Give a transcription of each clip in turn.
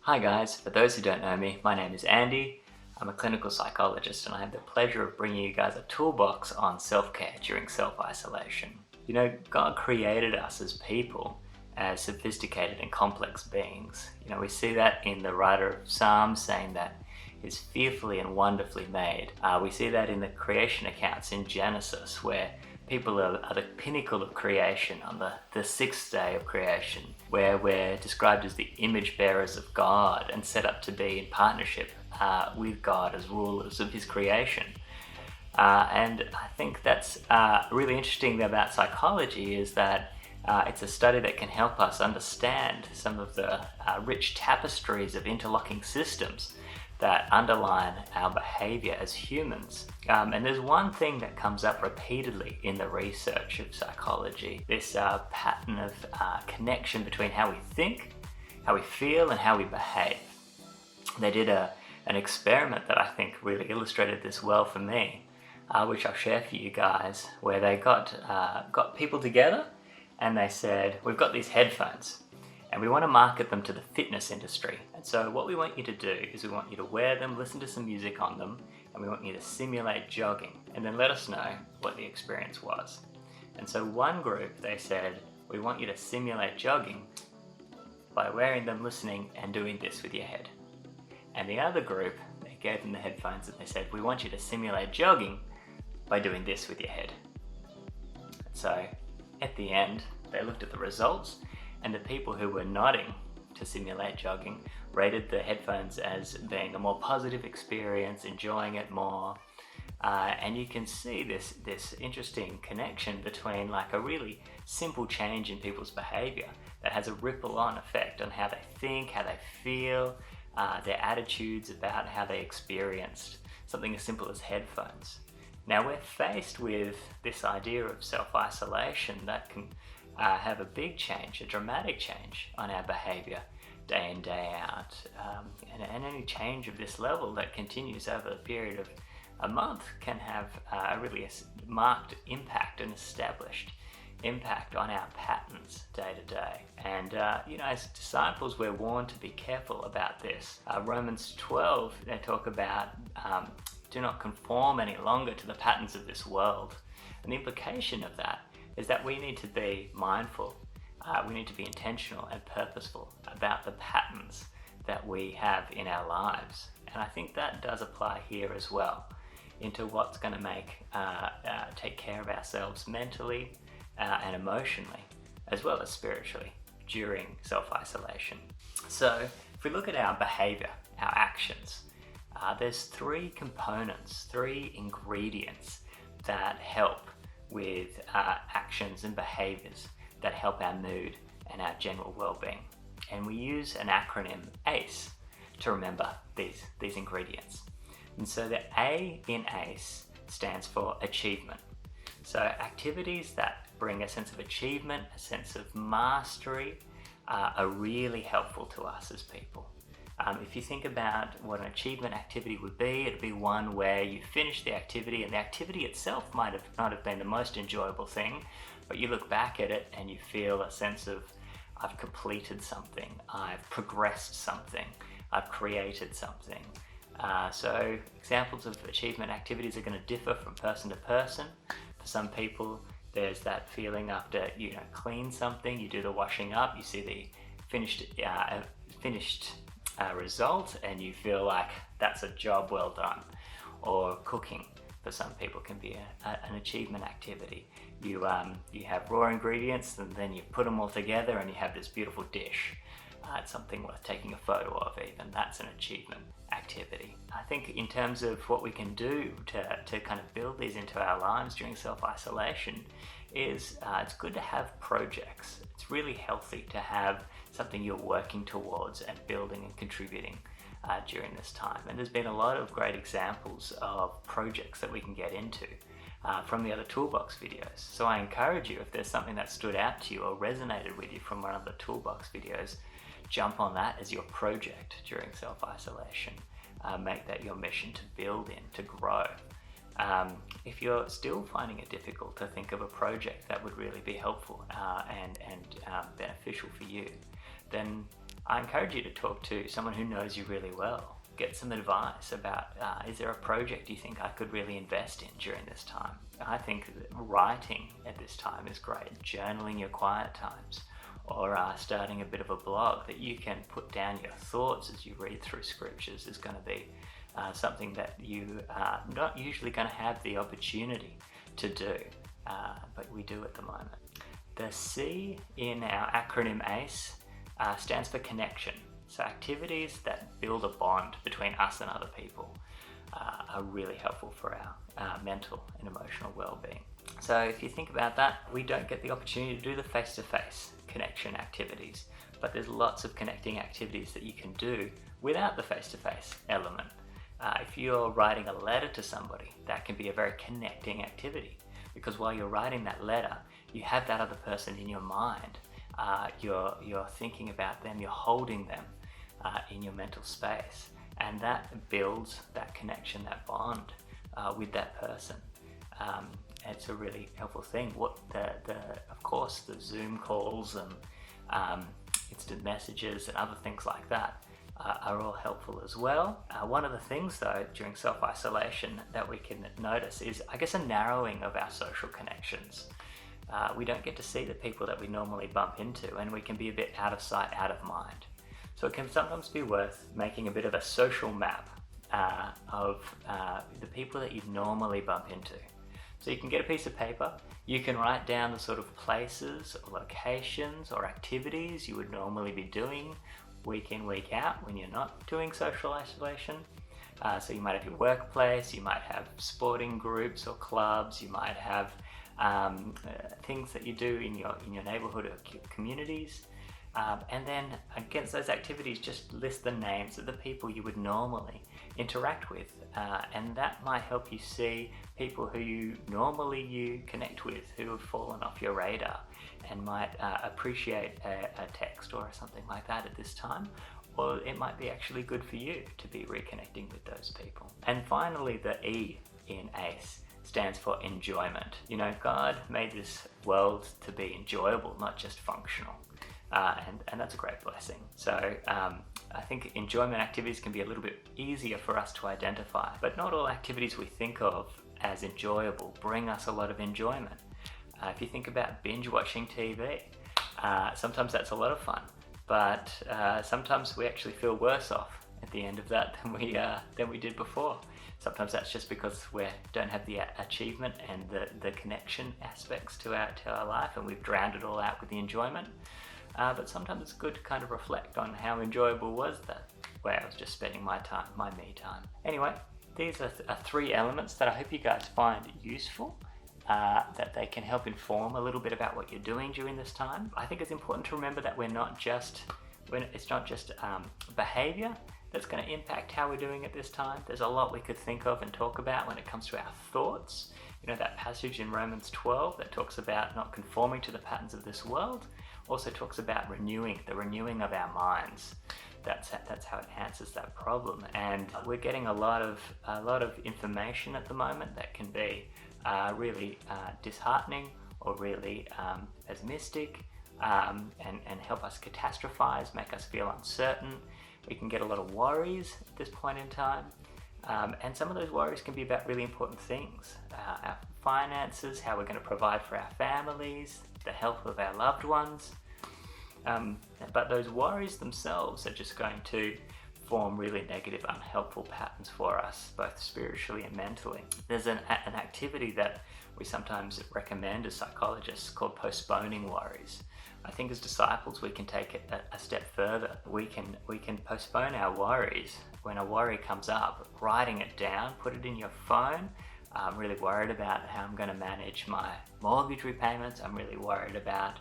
Hi guys, for those who don't know me, my name is Andy. I'm a clinical psychologist and I have the pleasure of bringing you guys a toolbox on self-care during self-isolation. You know, God created us as people as sophisticated and complex beings. You know, we see that in the writer of Psalms saying that he's fearfully and wonderfully made. We see that in the creation accounts in Genesis where people are the pinnacle of creation on the sixth day of creation, where we're described as the image bearers of God and set up to be in partnership with God as rulers of his creation. And I think that's really interesting about psychology is that it's a study that can help us understand some of the rich tapestries of interlocking systems that underline our behavior as humans. And there's one thing that comes up repeatedly in the research of psychology, this pattern of connection between how we think, how we feel, and how we behave. They did an experiment that I think really illustrated this well for me, which I'll share for you guys, where they got people together and they said, we've got these headphones and we want to market them to the fitness industry. And so what we want you to do is we want you to wear them, listen to some music on them, and we want you to simulate jogging and then let us know what the experience was. And so one group, they said, we want you to simulate jogging by wearing them, listening, and doing this with your head. And the other group, they gave them the headphones and they said, we want you to simulate jogging by doing this with your head. So at the end, they looked at the results, and the people who were nodding to simulate jogging rated the headphones as being a more positive experience, enjoying it more. And you can see this interesting connection between like a really simple change in people's behavior that has a ripple-on effect on how they think, how they feel, their attitudes about how they experienced something as simple as headphones. Now we're faced with this idea of self-isolation that can have a big change, a dramatic change on our behavior day in, day out. And any change of this level that continues over a period of a month can have a really marked impact, an established impact on our patterns day to day. And you know, as disciples, we're warned to be careful about this. Romans 12, they talk about do not conform any longer to the patterns of this world. And the implication of that is that we need to be mindful, we need to be intentional and purposeful about the patterns that we have in our lives. And I think that does apply here as well, into what's going to take care of ourselves mentally and emotionally, as well as spiritually, during self-isolation. So if we look at our behavior, our actions, there's three components, three ingredients that help with actions and behaviors that help our mood and our general well-being. And we use an acronym ACE to remember these ingredients. And so the A in ACE stands for achievement. So activities that bring a sense of achievement, a sense of mastery, are really helpful to us as people. If you think about what an achievement activity would be, it'd be one where you finish the activity and the activity itself might not have been the most enjoyable thing, but you look back at it and you feel a sense of, I've completed something, I've progressed something, I've created something. So examples of achievement activities are going to differ from person to person. For some people, there's that feeling after you clean something, you do the washing up, you see the finished result and you feel like that's a job well done. Or cooking for some people can be an achievement activity. You have raw ingredients and then you put them all together and you have this beautiful dish. It's something worth taking a photo of even. That's an achievement activity. I think in terms of what we can do to kind of build these into our lives during self-isolation is it's good to have projects. It's really healthy to have something you're working towards and building and contributing during this time. And there's been a lot of great examples of projects that we can get into from the other Toolbox videos. So I encourage you, if there's something that stood out to you or resonated with you from one of the Toolbox videos, jump on that as your project during self-isolation. Make that your mission to build in, to grow. If you're still finding it difficult to think of a project that would really be helpful and beneficial for you, then I encourage you to talk to someone who knows you really well. Get some advice about, is there a project you think I could really invest in during this time? I think that writing at this time is great. Journaling your quiet times, or starting a bit of a blog that you can put down your thoughts as you read through scriptures is going to be something that you are not usually going to have the opportunity to do, but we do at the moment. The C in our acronym ACE stands for connection. So activities that build a bond between us and other people are really helpful for our mental and emotional well-being. So if you think about that, we don't get the opportunity to do the face-to-face connection activities, but there's lots of connecting activities that you can do without the face-to-face element. If you're writing a letter to somebody, that can be a very connecting activity, because while you're writing that letter, you have that other person in your mind. You're thinking about them, you're holding them in your mental space, and that builds that connection, that bond with that person. It's a really helpful thing. Of course, the Zoom calls and instant messages and other things like that are all helpful as well. One of the things though during self-isolation that we can notice is, I guess, a narrowing of our social connections. We don't get to see the people that we normally bump into, and we can be a bit out of sight, out of mind. So it can sometimes be worth making a bit of a social map of the people that you normally bump into. So you can get a piece of paper, you can write down the sort of places or locations or activities you would normally be doing week in, week out when you're not doing social isolation. So you might have your workplace, you might have sporting groups or clubs, you might have things that you do in your neighborhood or communities. And then against those activities, just list the names of the people you would normally interact with. And that might help you see people who you connect with, who have fallen off your radar and might appreciate a text or something like that at this time. Or it might be actually good for you to be reconnecting with those people. And finally, the E in ACE stands for enjoyment. You know, God made this world to be enjoyable, not just functional. And that's a great blessing. So I think enjoyment activities can be a little bit easier for us to identify, but not all activities we think of as enjoyable bring us a lot of enjoyment. If you think about binge watching TV, sometimes that's a lot of fun, but sometimes we actually feel worse off at the end of that than we did before. Sometimes that's just because we don't have the achievement and the connection aspects to our life, and we've drowned it all out with the enjoyment. But sometimes it's good to kind of reflect on how enjoyable was that, where I was just spending my time, my me time. Anyway, these are three elements that I hope you guys find useful, that they can help inform a little bit about what you're doing during this time. I think it's important to remember that it's not just behavior that's going to impact how we're doing at this time. There's a lot we could think of and talk about when it comes to our thoughts. You know, that passage in Romans 12 that talks about not conforming to the patterns of this world also talks about the renewing of our minds. That's how it answers that problem. And we're getting a lot of information at the moment that can be really disheartening or really pessimistic, and help us catastrophize, make us feel uncertain. We can get a lot of worries at this point in time. And some of those worries can be about really important things. Our finances, how we're going to provide for our families, the health of our loved ones. But those worries themselves are just going to form really negative, unhelpful patterns for us, both spiritually and mentally. There's an activity that we sometimes recommend as psychologists called postponing worries. I think as disciples we can take it a step further. We can postpone our worries. When a worry comes up, writing it down, put it in your phone. I'm really worried about how I'm going to manage my mortgage repayments. I'm really worried about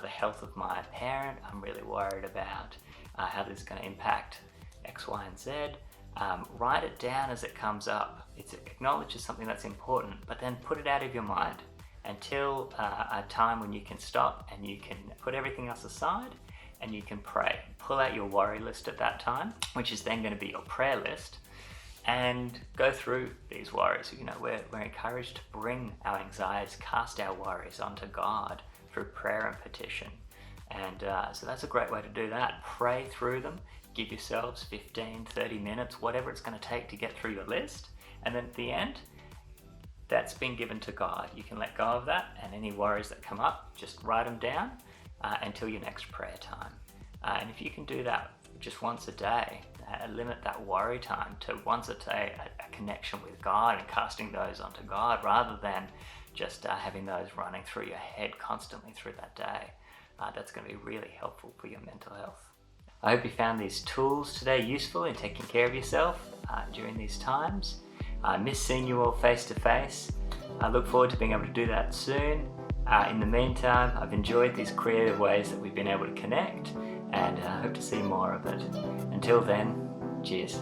the health of my parent. I'm really worried about how this is going to impact X, Y, and Z. Write it down as it comes up. It's acknowledged as something that's important, but then put it out of your mind until a time when you can stop and you can put everything else aside and you can pray. Pull out your worry list at that time, which is then going to be your prayer list, and go through these worries. You know, we're encouraged to bring our anxieties, cast our worries onto God through prayer and petition. And so that's a great way to do that. Pray through them. Give yourselves 15, 30 minutes, whatever it's going to take to get through your list. And then at the end, that's been given to God. You can let go of that, and any worries that come up, just write them down until your next prayer time. And if you can do that just once a day, limit that worry time to once a day, a connection with God and casting those onto God rather than just having those running through your head constantly through that day. That's going to be really helpful for your mental health. I hope you found these tools today useful in taking care of yourself during these times. I miss seeing you all face to face. I look forward to being able to do that soon. In the meantime, I've enjoyed these creative ways that we've been able to connect, and I hope to see more of it. Until then, cheers.